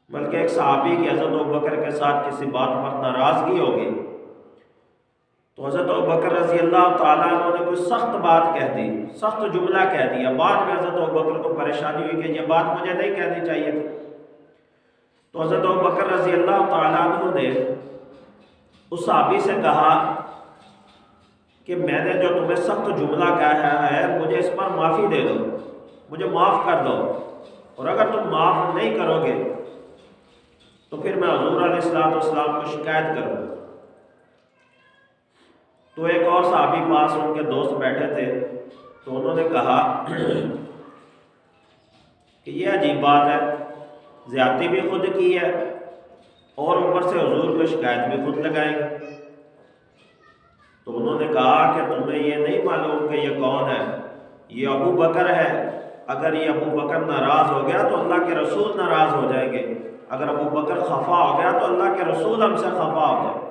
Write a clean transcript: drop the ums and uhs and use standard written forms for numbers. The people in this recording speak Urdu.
بلکہ ایک صحابی کی حضرت ابوبکر کے ساتھ کسی بات پر ناراضگی ہو گئی تو حضرت ابوبکر رضی اللہ تعالیٰ عنہ نے کوئی سخت بات کہہ دی، سخت جملہ کہہ دیا۔ بعد میں حضرت ابوبکر کو پریشانی ہوئی کہ یہ بات مجھے نہیں کہنی چاہیے تھی، تو حضرت ابوبکر رضی اللہ تعالیٰ عنہ نے اس صحابی سے کہا کہ میں نے جو تمہیں سخت جملہ کہا ہے مجھے اس پر معافی دے دو، مجھے معاف کر دو، اور اگر تم معاف نہیں کرو گے تو پھر میں حضور علیہ السلام کو شکایت کروں۔ تو ایک اور صحابی پاس ان کے دوست بیٹھے تھے، تو انہوں نے کہا کہ یہ عجیب بات ہے، زیادتی بھی خود کی ہے اور اوپر سے حضور کو شکایت بھی خود لگائیں گے۔ تو انہوں نے کہا کہ تمہیں یہ نہیں معلوم کہ یہ کون ہے؟ یہ ابو بکر ہے، اگر یہ ابو بکر ناراض ہو گیا تو اللہ کے رسول ناراض ہو جائیں گے، اگر ابو بکر خفا ہو گیا تو اللہ کے رسول ہم سے خفا ہو جائیں گے۔